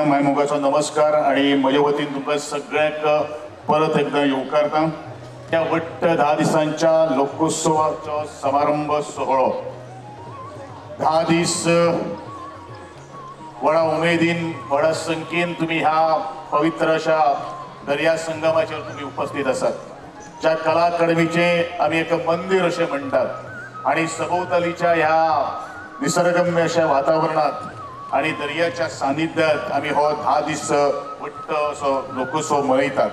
मायमोगाचो नमस्कार आणि म्हजे वतीन तुमकां सगळ्यांक परत एकदा येवकारता त्या वट्ट 10 दिसांच्या लोकोत्सवाचो समारंभ सोहळो 10 दीस व्हडा उमेदीन व्हडा संख्येन तुम्ही ह्या पवित्र अशा दर्या संगमाचेर तुम्ही उपस्थित आसात ज्या कला अकादमीचे आम्ही एक मंदिर असे म्हणतात आणि सभोवतालीच्या ह्या निसर्गरम्य अशा वातावरणात आणि दर्याच्या सानिध्यात आम्ही हो 10 दीस वट्ट असो लोकोत्सव मनयतात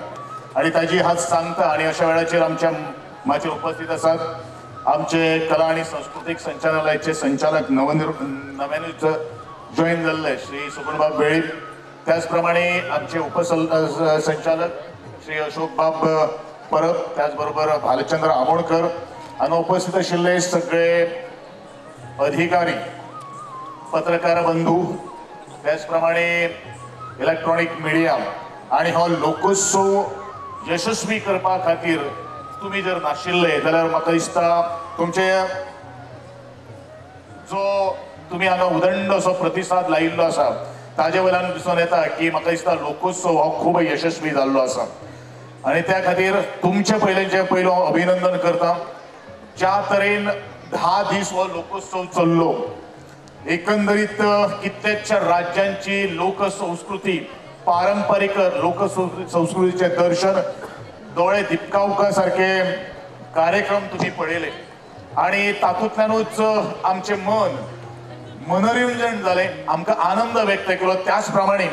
आणि ताजी हात सांगता आणि अशा वेळाचेर आमच्या माचेर उपस्थित आसात आमचे कला आणि सांस्कृतिक संचालनालयाचे संचालक नव्यानूच जॉईन जाल्ले श्री सुगुणबाब वेळीप त्याच प्रमाणे आमचे उपसंचालक श्री अशोकबाब परब त्याचबरोबर भालचंद्र आमोणकर आणि उपस्थित आशिल्ले सगळे अधिकारी पत्रकार बंधू त्याचप्रमाणे इलेक्ट्रॉनिक मीडिया आणि हो लोकोत्सव यशस्वी करपा खातीर तुम्ही जर नाशिल्ले जाल्यार म्हाका दिसता तुमचे जो तुम्ही हांगा उदंड असो प्रतिसाद लायिल्लो आसा ताजे वयल्यान दिसून येता की म्हाका दिसता लोकोत्सव हो खूब यशस्वी जाल्लो आसा आणि त्या खातीर तुमचे पयलो अभिनंदन करता ज्या तरेन 10 दीस हो लोकोत्सव चल्लो एकंदरीत कित्येकशा राज्यांची लोकसंस्कृती पारंपरिक लोकसंस्कृतीचे दर्शन डोळे दिपकावपा सारखे कार्यक्रम तुम्ही पळयले आणि तातूंतल्यानूच आमचे मनरिंजन जाले, आमकां आनंद व्यक्त केलो। त्याच प्रमाणे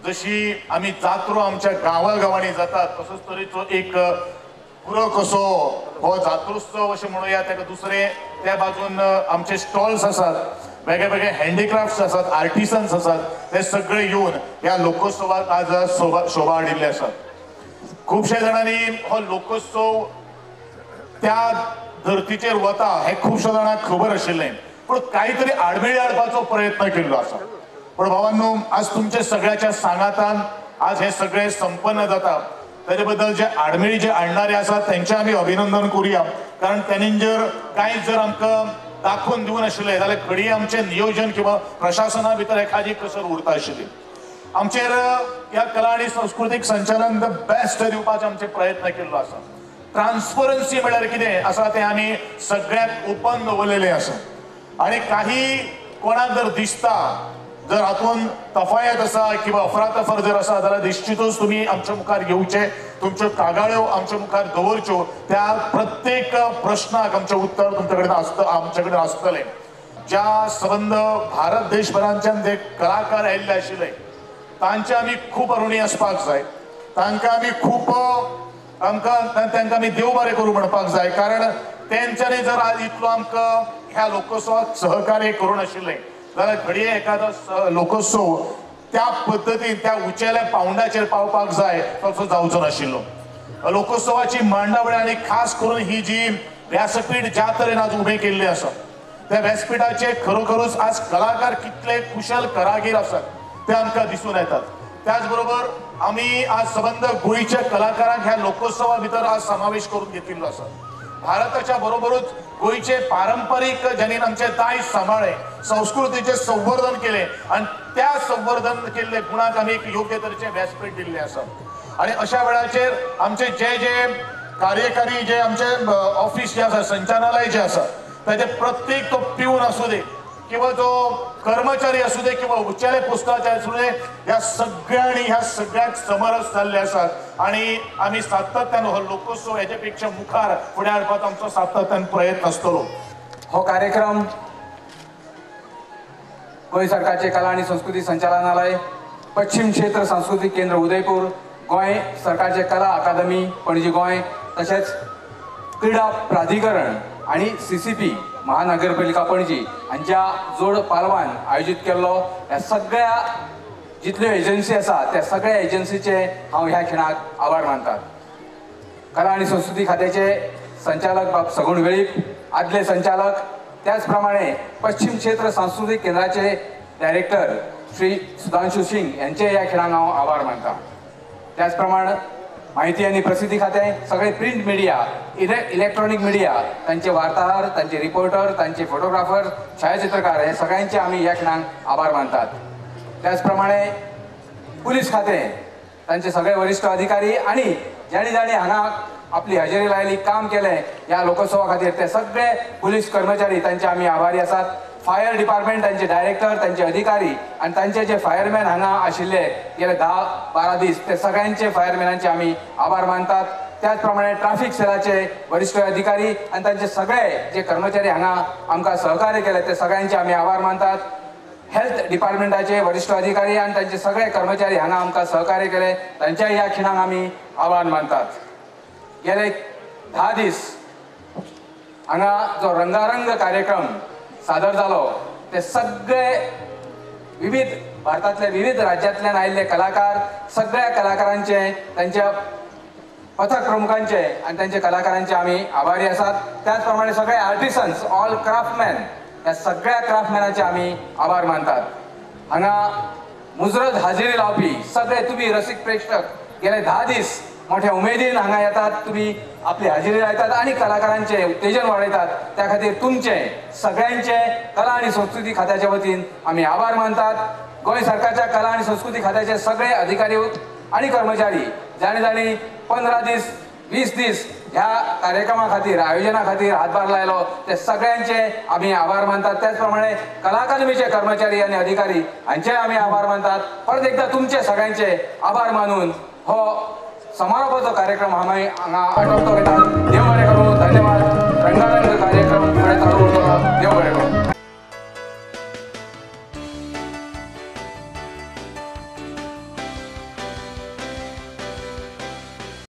जशी आमी जात्रो आमच्या गांवागांवांनी जातात तसोच तरेचो एक पुरो कसो हो जात्रोत्सव अशें म्हणुया ताका दुसरे त्या बाजून आमचे स्टॉल्स आसात, वेगळे वेगळे हँडीक्राफ्ट्स आसात, आर्टिसन्स आसात, ते सगळे येवन ह्या लोकोत्सवाक आज शोभा हाडिल्ले आसात। खुबशे जाणांनी हो लोकोत्सव त्या धर्तीचेर वता हे खुबशे जाणांक खबर आशिल्लें, पूण कांय तरी आडमेळी हाडपाचो प्रयत्न केल्लो आसा। पण भावांनो, आज तुमच्या सगळ्याच्या सांगातान आज हे सगळे संपन्न जाता। ताजे बद्दल जे आडमेळी जे आणणारे आसात त्यांचे आमी अभिनंदन करूया, कारण त्यांनी जर आमकां दाखोवन दिवन आशिल्ले जाल्यार घडये आमचे नियोजन किंवा प्रशासना भितर एखादी कसर उरता आशिल्ली। आमचेर ह्या कला आनी संस्कृतीक संचालन द बेस्ट दिवपाचे आमचे प्रयत्न केल्लो आसा। ट्रान्सपरन्सी म्हळ्यार कितें आसा तें आमी सगळ्याक ओपन दवरलेलें आसा आनी काही कोणाक जर दिसता जर हातून तफायत आसा किंवा अफरातफर जर आसा जाल्यार निश्चितूच तुमी आमच्या मुखार येवचे, तुमच्यो कागाळ्यो आमच्या मुखार दवरच्यो। त्या प्रत्येक प्रश्नाक आमचें उत्तर तुमचे कडेन आमचे कडेन आसतलें। ज्या संबंध भारत देशभरांच्यान जे कलाकार आयिल्ले आशिल्ले तांचे आमी खूब ऋणी आसपाक जाय, तांकां आमी खूब तांकां आमी देव बरें करूं म्हणपाक जाय, कारण तेंच्यांनी जर आज इतलो आमकां ह्या लोकोत्सवाक सहकार्य करूं नाशिल्लें जाल्यार घडये एखादो लोकोत्सव त्या पद्दतीन त्या उंचेल्या पावंडाचेर पावपाक जाय तसो जावचो नाशिल्लो। लोकोत्सवाची मांडावळी आनी खास करून ही जी व्यासपीठ ज्या तरेन आज उबें केल्लें आसा त्या व्यासपीठाचे खरोखरूच आज कलाकार कितले कुशल कारागीर आसात ते आमकां दिसून येतात। त्याच बरोबर आमी आज संबंध गोंयच्या कलाकारांक ह्या लोकोत्सवा भितर आज समावेश करून घेतिल्लो आसा। भारताच्या बरोबरूच गोंयचे पारंपारीक ज्यांनी आमचे दायज सांबाळ्ळे, संस्कृतीचे संवर्धन केले आणि त्या संवर्धन केल्ले गुणाक आमी एक योग्य तरेचे व्यासपीठ दिल्ले आसा। आणि अशा वेळाचेर आमचे जे कार्यकारी जे आमचे ऑफिस जे आसा, संचालनालय जे आसा, ताचे प्रत्येक तो पिऊन असू दे किंवा जो कर्मचारी असू दे किंवा उच्चले पोस्टाचे असू दे, ह्या सगळ्यांनी ह्या सगळ्याक समरस जाल्ले आसात आणि आमी सातत्यान हो लोकोत्सव हेचे पेक्षा मुखार फुडें हाडपाचो आमचो सातत्यान प्रयत्न आसतलो। हो कार्यक्रम गोंय सरकारचे कला आणि संस्कृती संचालनालय, पश्चिम क्षेत्र सांस्कृतिक केंद्र उदयपूर, गोंय सरकारचे कला अकादमी पणजी गोंय, तशेंच क्रीडा प्राधिकरण आणि CCP महानगरपालिका पणजी हांच्या जोड पालवान आयोजित केल्लो। ह्या सगळ्या जितल्यो एजन्सी आसा त्या सगळ्या एजन्सीचे हांव ह्या खिणाक आभार मानतात। कला आणि संस्कृती खात्याचे संचालक बाब सगुण वेळीप, आदले संचालक, त्याच प्रमाणे पश्चिम क्षेत्र सांस्कृतिक केंद्राचे डायरेक्टर श्री सुधांशु सिंग यांचे ह्या खिणाक हांव आभार मानता। त्याच प्रमाणे माहिती आणि प्रसिद्धी खाते, सगळे प्रिंट मीडिया, इलेक्ट्रॉनिक मीडिया, त्यांचे वार्ताहर, त्यांचे रिपोर्टर, त्यांचे फोटोग्राफर, छायाचित्रकार हे सगळ्यांचे आम्ही या क्षणाक आभार मानतात। त्याचप्रमाणे पोलीस खाते, त्यांचे सगळे वरिष्ठ अधिकारी आणि ज्यांनी हांगा आपली हजेरी लायली, काम केले या लोकोत्सवा खातीर ते सगळे पोलीस कर्मचारी त्यांचे आम्ही आभारी आसात। फायर डिपार्टमेंट, त्यांचे डायरेक्टर, त्यांचे अधिकारी आणि त्यांचे जे फायरमॅन हांगा आशिल्ले गेले 10-12 दीस, ते सगळ्यांचे फायरमॅनांचे आम्ही आभार मानतात। त्याचप्रमाणे ट्रॅफिक सेलाचे वरिष्ठ अधिकारी आणि त्यांचे सगळे जे कर्मचारी हांगा आमकां सहकार्य केले ते सगळ्यांचे आम्ही आभार मानतात। हेल्थ डिपार्टमेंटाचे वरिष्ठ अधिकारी आणि त्यांचे सगळे कर्मचारी हांगा आमकां सहकार्य केले त्यांच्या ह्या खिणाक आम्ही आभार मानतात। गेले 10 दीस हांगा जो रंगारंग कार्यक्रम सादर जालो ते सगळे विविध भारतातले विविध राज्यांतल्यान आयिल्ले कलाकार, सगळ्या कलाकारांचे, त्यांच्या पथक प्रमुखांचे आणि त्यांच्या कलाकारांचे आम्ही आभारी आसात। त्याचप्रमाणे सगळे आर्टिसन्स, ऑल क्राफ्टमॅन, या सगळ्या क्राफ्टमॅनांचे आम्ही आभार मानतात। हांगा मुजरत हाजेरी लावपी सगळे तुम्ही रसिक प्रेक्षक गेले 10 दीस मोठ्या उमेदीन हांगा येतात, तुम्ही आपली हाजेरी लायतात आणि कलाकारांचे उत्तेजन वाडयतात, त्या खातीर तुमचे सगळ्यांचे कला आणि संस्कृती खात्याच्या वतीन आम्ही आभार मानतात। गोंय सरकारच्या कला आणि संस्कृती खात्याचे सगळे अधिकारी आणि कर्मचारी ज्यांनी 15 दीस 20 दीस ह्या कार्यक्रमा खातीर, आयोजना खातीर हातभार लायलो ते सगळ्यांचे आम्ही आभार मानतात। त्याचप्रमाणे कला अकादमीचे कर्मचारी आणि अधिकारी हांचे आम्ही आभार मानतात। परत एकदा तुमचे सगळ्यांचे आभार मानून हो समारोपाचो कार्यक्रम आम्ही हांगा आटोपतो घेतात. देव बरें करूं. धन्यवाद.